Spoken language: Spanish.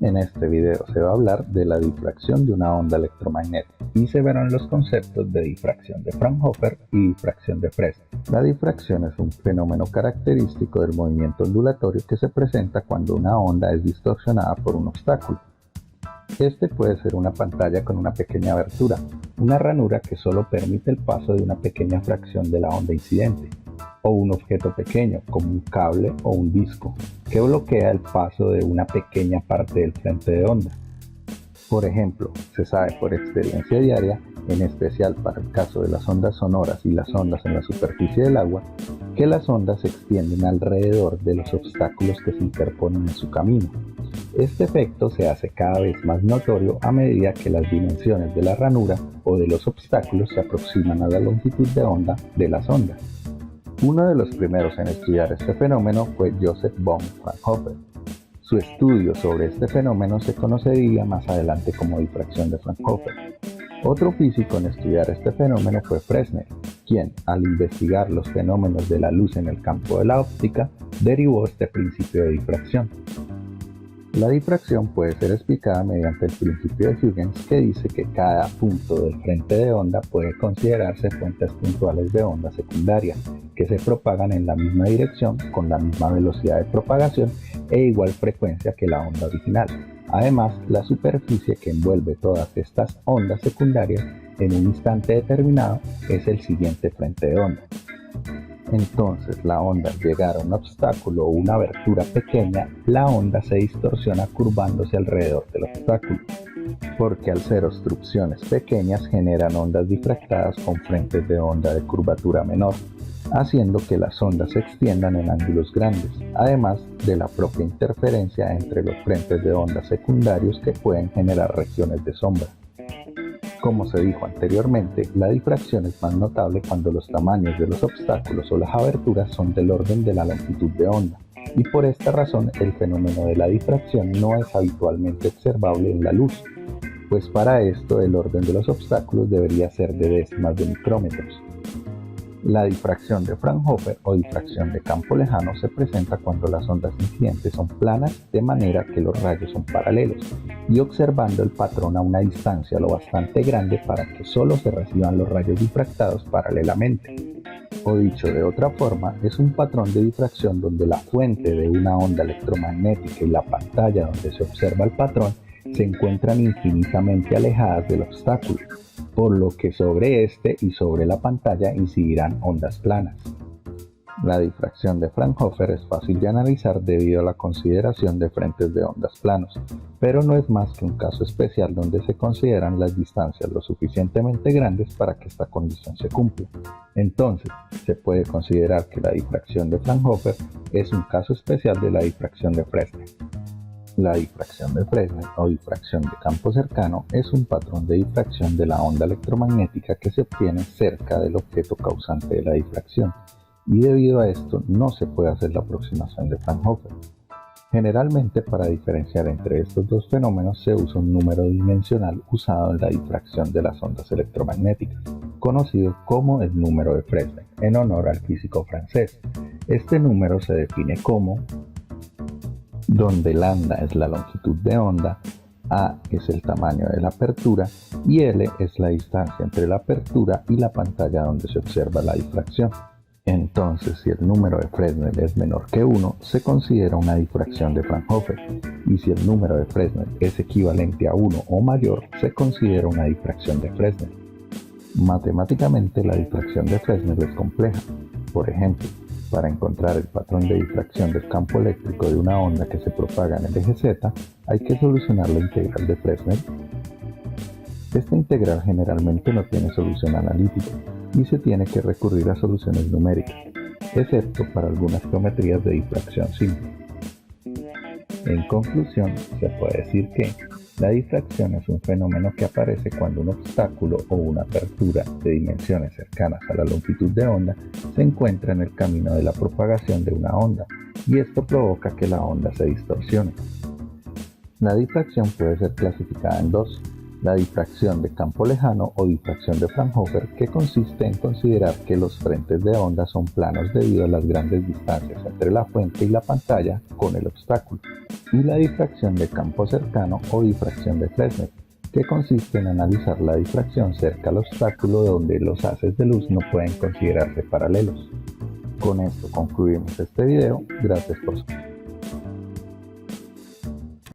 En este video se va a hablar de la difracción de una onda electromagnética y se verán los conceptos de difracción de Fraunhofer y difracción de Fresnel. La difracción es un fenómeno característico del movimiento ondulatorio que se presenta cuando una onda es distorsionada por un obstáculo. Este puede ser una pantalla con una pequeña abertura, una ranura que solo permite el paso de una pequeña fracción de la onda incidente, o un objeto pequeño como un cable o un disco que bloquea el paso de una pequeña parte del frente de onda. Por ejemplo, se sabe por experiencia diaria, en especial para el caso de las ondas sonoras y las ondas en la superficie del agua, que las ondas se extienden alrededor de los obstáculos que se interponen en su camino. Este efecto se hace cada vez más notorio a medida que las dimensiones de la ranura o de los obstáculos se aproximan a la longitud de onda de las ondas. Uno de los primeros en estudiar este fenómeno fue Joseph von Fraunhofer. Su estudio sobre este fenómeno se conocería más adelante como difracción de Fraunhofer. Otro físico en estudiar este fenómeno fue Fresnel, quien, al investigar los fenómenos de la luz en el campo de la óptica, derivó este principio de difracción. La difracción puede ser explicada mediante el principio de Huygens, que dice que cada punto del frente de onda puede considerarse fuentes puntuales de onda secundaria, que se propagan en la misma dirección, con la misma velocidad de propagación e igual frecuencia que la onda original. Además, la superficie que envuelve todas estas ondas secundarias en un instante determinado es el siguiente frente de onda. Entonces, la onda al llegar a un obstáculo o una abertura pequeña, la onda se distorsiona curvándose alrededor del obstáculo, porque al ser obstrucciones pequeñas generan ondas difractadas con frentes de onda de curvatura menor, haciendo que las ondas se extiendan en ángulos grandes, además de la propia interferencia entre los frentes de onda secundarios que pueden generar regiones de sombra. Como se dijo anteriormente, la difracción es más notable cuando los tamaños de los obstáculos o las aberturas son del orden de la longitud de onda, y por esta razón el fenómeno de la difracción no es habitualmente observable en la luz, pues para esto el orden de los obstáculos debería ser de décimas de micrómetros. La difracción de Fraunhofer o difracción de campo lejano se presenta cuando las ondas incidentes son planas de manera que los rayos son paralelos y observando el patrón a una distancia lo bastante grande para que solo se reciban los rayos difractados paralelamente. O dicho de otra forma, es un patrón de difracción donde la fuente de una onda electromagnética y la pantalla donde se observa el patrón se encuentran infinitamente alejadas del obstáculo, por lo que sobre este y sobre la pantalla incidirán ondas planas. La difracción de Fraunhofer es fácil de analizar debido a la consideración de frentes de ondas planos, pero no es más que un caso especial donde se consideran las distancias lo suficientemente grandes para que esta condición se cumpla. Entonces, se puede considerar que la difracción de Fraunhofer es un caso especial de la difracción de Fresnel. La difracción de Fresnel o difracción de campo cercano es un patrón de difracción de la onda electromagnética que se obtiene cerca del objeto causante de la difracción, y debido a esto no se puede hacer la aproximación de Fraunhofer. Generalmente, para diferenciar entre estos dos fenómenos se usa un número dimensional usado en la difracción de las ondas electromagnéticas, conocido como el número de Fresnel, en honor al físico francés. Este número se define como donde lambda es la longitud de onda, A es el tamaño de la apertura y L es la distancia entre la apertura y la pantalla donde se observa la difracción. Entonces, si el número de Fresnel es menor que 1, se considera una difracción de Fraunhofer, y si el número de Fresnel es equivalente a 1 o mayor, se considera una difracción de Fresnel. Matemáticamente, la difracción de Fresnel es compleja. Por ejemplo, para encontrar el patrón de difracción del campo eléctrico de una onda que se propaga en el eje Z, hay que solucionar la integral de Fresnel. Esta integral generalmente no tiene solución analítica y se tiene que recurrir a soluciones numéricas, excepto para algunas geometrías de difracción simple. En conclusión, se puede decir que la difracción es un fenómeno que aparece cuando un obstáculo o una apertura de dimensiones cercanas a la longitud de onda se encuentra en el camino de la propagación de una onda, y esto provoca que la onda se distorsione. La difracción puede ser clasificada en dos: La difracción de campo lejano o difracción de Fraunhofer, que consiste en considerar que los frentes de onda son planos debido a las grandes distancias entre la fuente y la pantalla con el obstáculo. Y la difracción de campo cercano o difracción de Fresnel, que consiste en analizar la difracción cerca al obstáculo donde los haces de luz no pueden considerarse paralelos. Con esto concluimos este video. Gracias por su